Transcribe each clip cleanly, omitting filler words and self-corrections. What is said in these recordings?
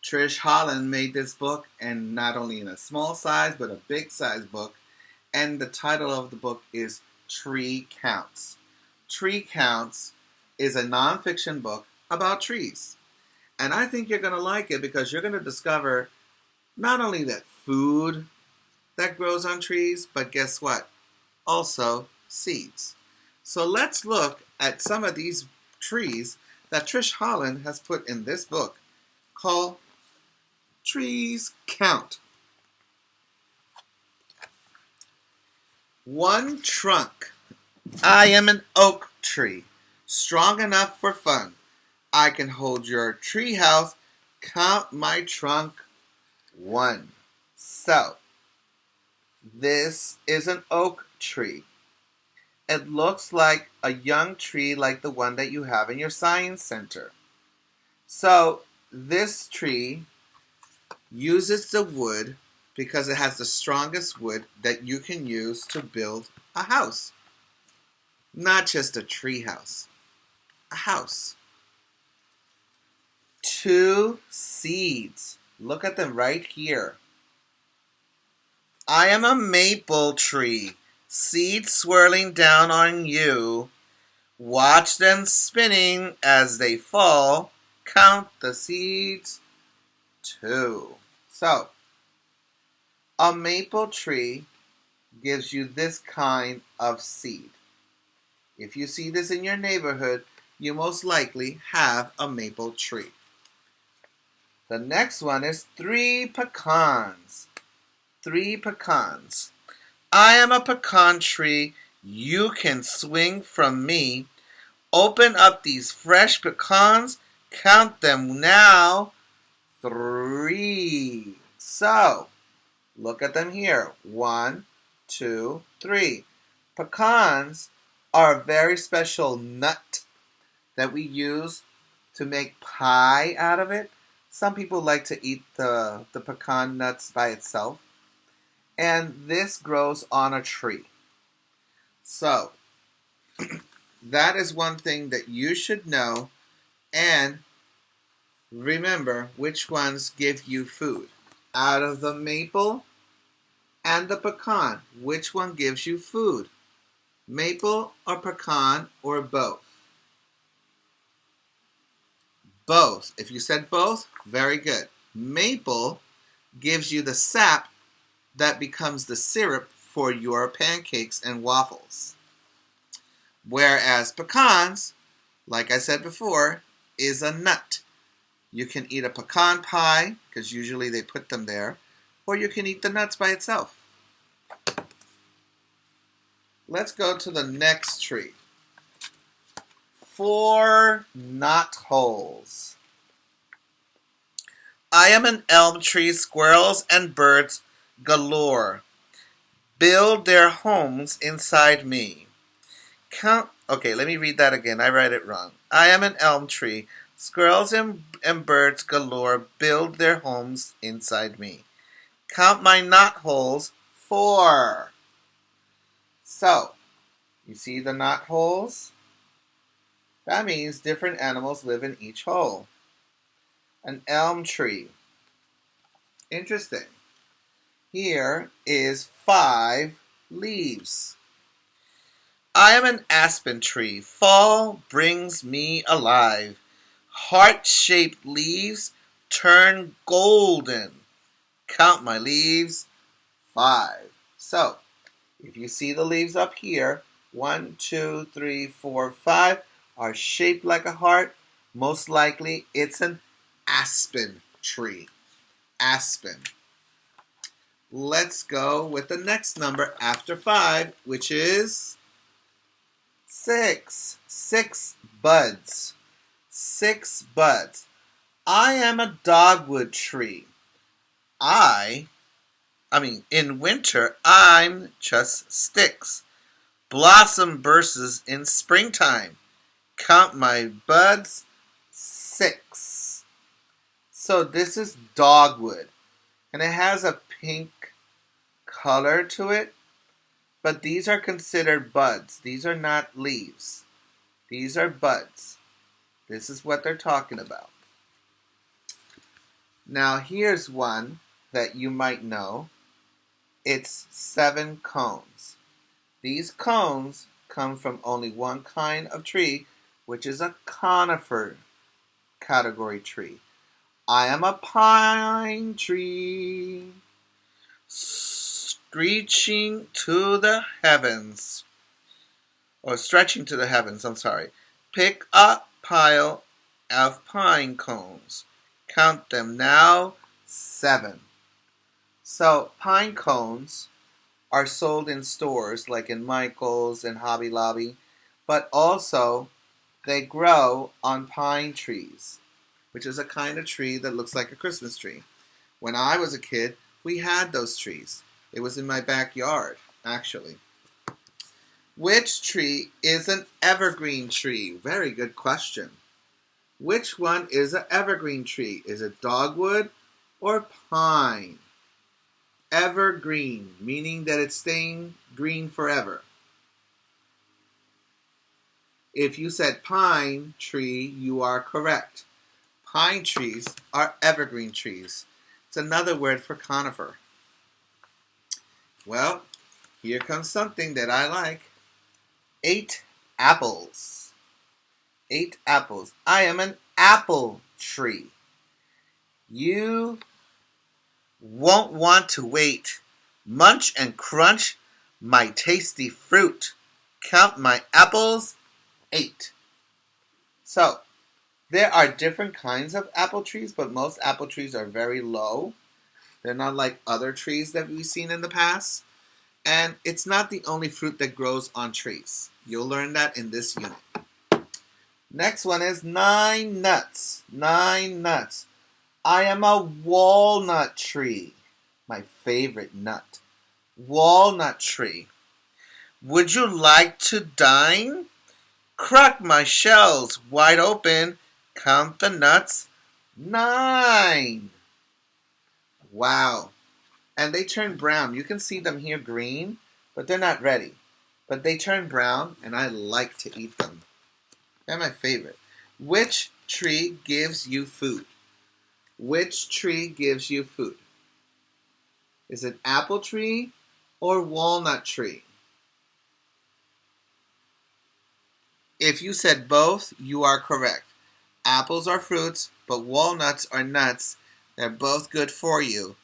Trish Holland made this book, and not only in a small size, but a big size book. And the title of the book is Tree Counts. Tree Counts is a nonfiction book about trees. And I think you're going to like it because you're going to discover not only that food that grows on trees, but guess what? Also seeds. So let's look at some of these trees that Trish Holland has put in this book called Trees Count. One trunk. I am an oak tree, strong enough for fun. I can hold your tree house. Count my trunk. One. So, this is an oak tree. It looks like a young tree like the one that you have in your science center. So, this tree uses the wood because it has the strongest wood that you can use to build a house. Not just a tree house, a house. 2 seeds. Look at them right here. I am a maple tree. Seeds swirling down on you. Watch them spinning as they fall. Count the seeds. 2. So, a maple tree gives you this kind of seed. If you see this in your neighborhood, you most likely have a maple tree. The next one is 3 pecans. 3 pecans. I am a pecan tree. You can swing from me. Open up these fresh pecans. Count them now. 3. So, look at them here. 1, 2, 3. Pecans are a very special nut that we use to make pie out of it. Some people like to eat the pecan nuts by itself. And this grows on a tree. So, that is one thing that you should know. And remember which ones give you food. Out of the maple and the pecan, which one gives you food? Maple or pecan or both? Both. If you said both, very good. Maple gives you the sap that becomes the syrup for your pancakes and waffles. Whereas pecans, like I said before, is a nut. You can eat a pecan pie, because usually they put them there, or you can eat the nuts by itself. Let's go to the next tree. 4 knot holes. I am an elm tree, squirrels and birds galore build their homes inside me. Okay, let me read that again. I read it wrong. I am an elm tree. Squirrels and birds galore build their homes inside me. Count my knot holes. 4. So, you see the knot holes? That means different animals live in each hole. An elm tree. Interesting. Here is 5 leaves. I am an aspen tree. Fall brings me alive. Heart-shaped leaves turn golden. Count my leaves. 5. So, if you see the leaves up here, 1, 2, 3, 4, 5 are shaped like a heart. Most likely it's an aspen tree. Aspen. Let's go with the next number after 5, which is 6. 6 buds. 6 buds. I am a dogwood tree. In winter, I'm just sticks. Blossom bursts in springtime. Count my buds. 6. So this is dogwood. And it has a pink color to it. But these are considered buds. These are not leaves. These are buds. This is what they're talking about. Now here's one that you might know. It's 7 cones. These cones come from only one kind of tree, which is a conifer category tree. I am a pine tree, screeching to the heavens, or stretching to the heavens, I'm sorry. Pick a pile of pine cones. Count them now, 7. So, pine cones are sold in stores like in Michael's and Hobby Lobby, but also they grow on pine trees, which is a kind of tree that looks like a Christmas tree. When I was a kid, we had those trees. It was in my backyard, actually. Which tree is an evergreen tree? Very good question. Which one is an evergreen tree? Is it dogwood or pine? Evergreen, meaning that it's staying green forever. If you said pine tree, you are correct. Pine trees are evergreen trees. It's another word for conifer. Well, here comes something that I like. 8 apples. 8 apples. I am an apple tree. You won't want to wait. Munch and crunch my tasty fruit. Count my apples, 8. So, there are different kinds of apple trees, but most apple trees are very low. They're not like other trees that we've seen in the past. And it's not the only fruit that grows on trees. You'll learn that in this unit. Next one is 9 nuts. 9 nuts. I am a walnut tree. My favorite nut. Walnut tree. Would you like to dine? Crack my shells wide open. Count the nuts. 9. Wow. And they turn brown. You can see them here green, but they're not ready. But they turn brown, and I like to eat them. They're my favorite. Which tree gives you food? Which tree gives you food? Is it apple tree or walnut tree? If you said both, you are correct. Apples are fruits, but walnuts are nuts. They're both good for you.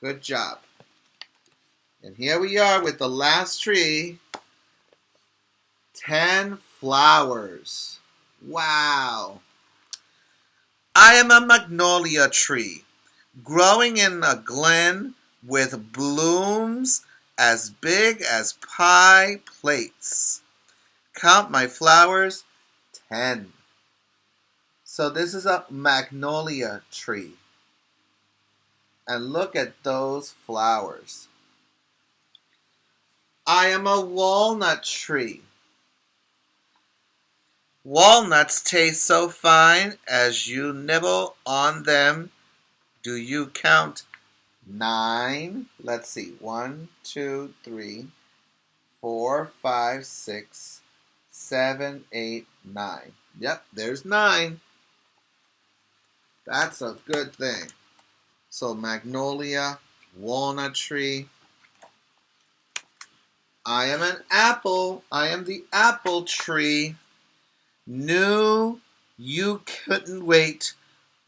Good job. And here we are with the last tree. 10 flowers. Wow. I am a magnolia tree, growing in a glen with blooms as big as pie plates. Count my flowers, 10. So this is a magnolia tree. And look at those flowers. I am a walnut tree. Walnuts taste so fine as you nibble on them. Do you count 9? Let's see. 1, 2, 3, 4, 5, 6, 7, 8, 9. Yep, there's 9. That's a good thing. So magnolia, walnut tree. I am an apple. I am the apple tree. Knew you couldn't wait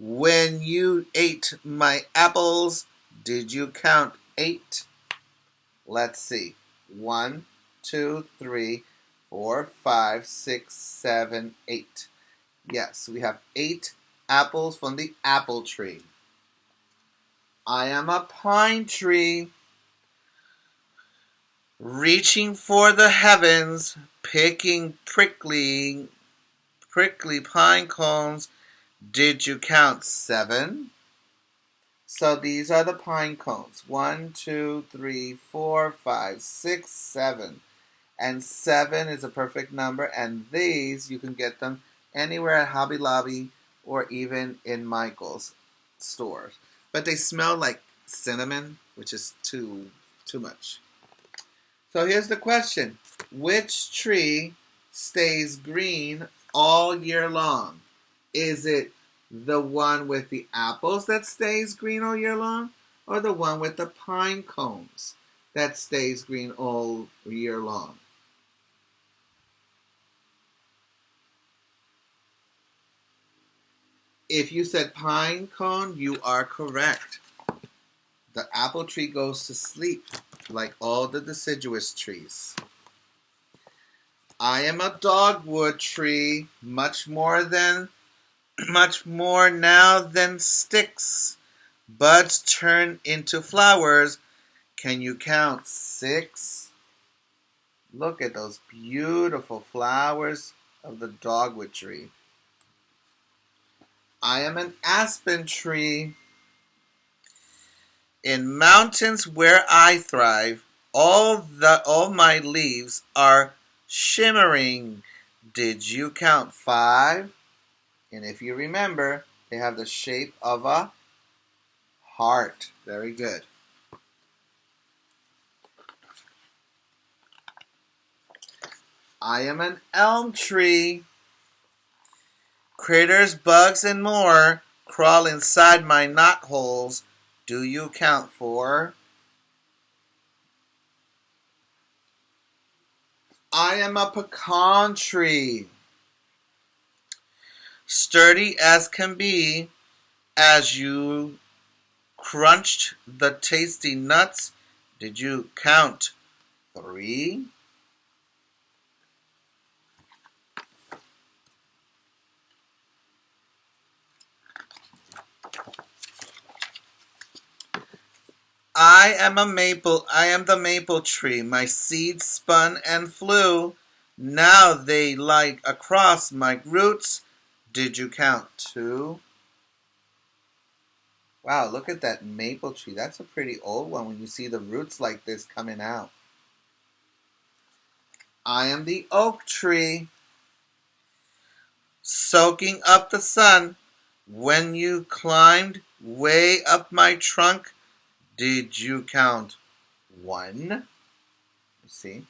when you ate my apples. Did you count 8? Let's see. 1, 2, 3, 4, 5, 6, 7, 8. Yes, we have 8 apples from the apple tree. I am a pine tree, reaching for the heavens, picking prickly pine cones. Did you count 7? So these are the pine cones. 1, 2, 3, 4, 5, 6, 7. And 7 is a perfect number. And these, you can get them anywhere at Hobby Lobby or even in Michael's stores. But they smell like cinnamon, which is too much. So here's the question. Which tree stays green all year long? Is it The one with the apples that stays green all year long, or the one with the pine cones that stays green all year long? If you said pine cone, you are correct. The apple tree goes to sleep like all the deciduous trees. I am a dogwood tree, much more now than sticks. Buds turn into flowers. Can you count 6? Look at those beautiful flowers of the dogwood tree. I am an aspen tree. In mountains where I thrive, all my leaves are shimmering. Did you count 5? And if you remember, they have the shape of a heart. Very good. I am an elm tree. Critters, bugs, and more crawl inside my knotholes. Do you count 4? I am a pecan tree. Sturdy as can be, as you crunched the tasty nuts. Did you count 3? I am the maple tree. My seeds spun and flew. Now they lie across my roots. Did you count 2? Wow, look at that maple tree. That's a pretty old one when you see the roots like this coming out. I am the oak tree, soaking up the sun. When you climbed way up my trunk, did you count 1? You see?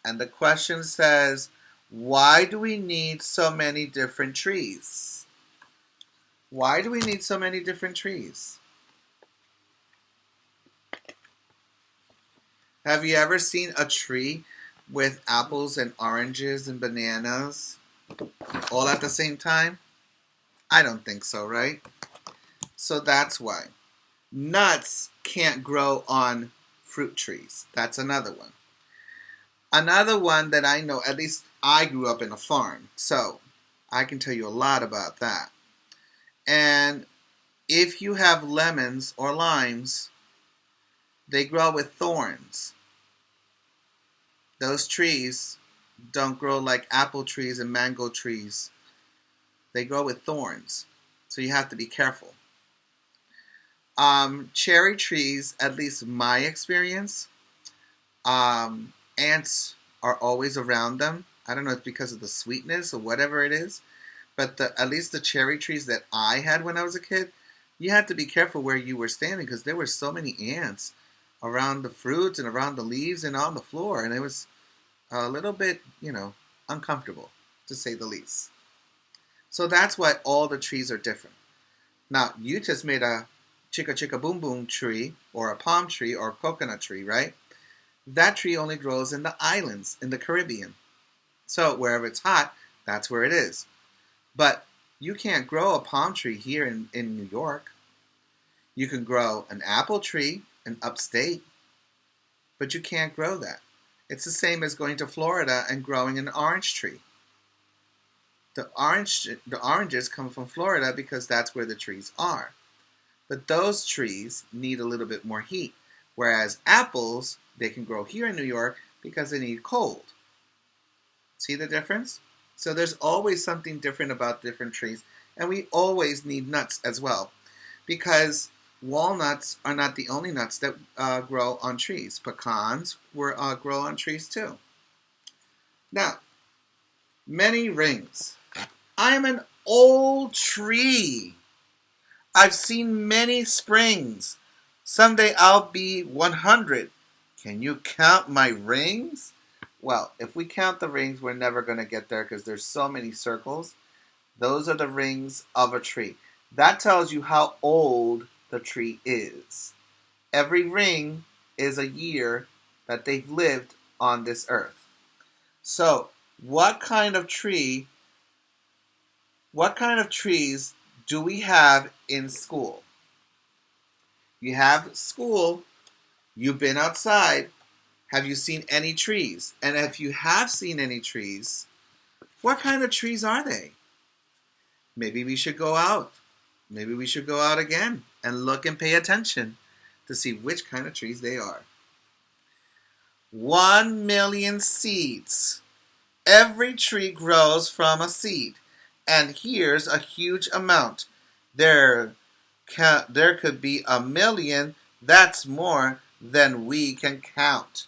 And the question says, why do we need so many different trees? Why do we need so many different trees? Have you ever seen a tree with apples and oranges and bananas all at the same time? I don't think so, right? So that's why. Nuts can't grow on fruit trees. That's another one. Another one that I know, at least I grew up in a farm, so I can tell you a lot about that. And if you have lemons or limes, they grow with thorns. Those trees don't grow like apple trees and mango trees. They grow with thorns, so you have to be careful. Cherry trees, at least my experience, ants are always around them. I don't know if it's because of the sweetness or whatever it is, but at least the cherry trees that I had when I was a kid, you had to be careful where you were standing because there were so many ants around the fruits and around the leaves and on the floor, and it was a little bit, uncomfortable, to say the least. So that's why all the trees are different. Now, you just made a chicka chicka boom boom tree, or a palm tree, or a coconut tree, right? That tree only grows in the islands, in the Caribbean. So wherever it's hot, that's where it is. But you can't grow a palm tree here in New York. You can grow an apple tree in upstate, but you can't grow that. It's the same as going to Florida and growing an orange tree. The oranges come from Florida because that's where the trees are. But those trees need a little bit more heat. Whereas apples, they can grow here in New York because they need cold. See the difference? So there's always something different about different trees. And we always need nuts as well. Because walnuts are not the only nuts that grow on trees. Pecans grow on trees too. Now, many rings. I am an old tree. I've seen many springs. Someday I'll be 100. Can you count my rings? Well, if we count the rings, we're never going to get there because there's so many circles. Those are the rings of a tree. That tells you how old the tree is. Every ring is a year that they've lived on this earth. So, what kind of trees do we have in school? You have school, you've been outside. Have you seen any trees? And if you have seen any trees, what kind of trees are they? Maybe we should go out. Maybe we should go out again and look and pay attention to see which kind of trees they are. 1,000,000 seeds. Every tree grows from a seed. And here's a huge amount. There could be 1,000,000. That's more than we can count.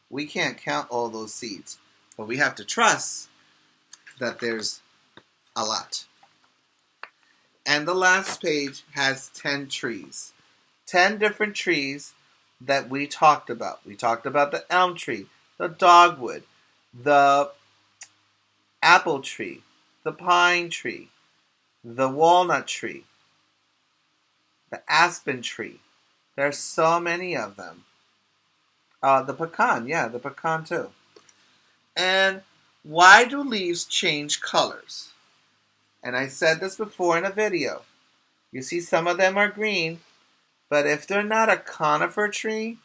We can't count all those seeds, but we have to trust that there's a lot. And the last page has 10 trees. 10 different trees that we talked about. We talked about the elm tree, the dogwood, the apple tree, the pine tree, the walnut tree, the aspen tree. There are so many of them. The pecan too. And why do leaves change colors? And I said this before in a video. You see some of them are green, but if they're not a conifer tree,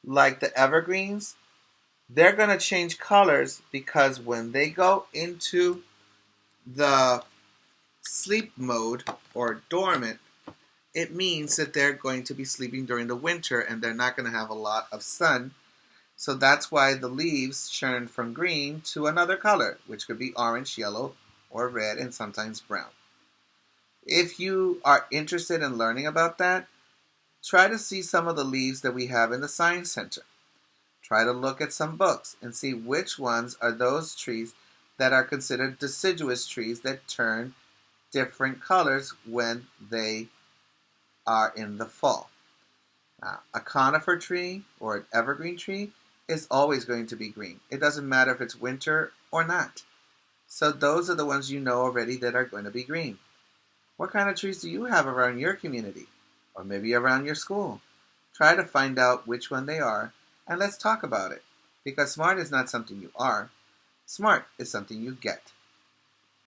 like the evergreens, they're going to change colors because when they go into the sleep mode or dormant, it means that they're going to be sleeping during the winter and they're not going to have a lot of sun. So that's why the leaves turn from green to another color, which could be orange, yellow, or red, and sometimes brown. If you are interested in learning about that, try to see some of the leaves that we have in the Science Center. Try to look at some books and see which ones are those trees that are considered deciduous trees that turn different colors when they are in the fall. A conifer tree or an evergreen tree is always going to be green. It doesn't matter if it's winter or not. So those are the ones you know already that are going to be green. What kind of trees do you have around your community? Or maybe around your school? Try to find out which one they are, and let's talk about it. Because smart is not something you are. Smart is something you get.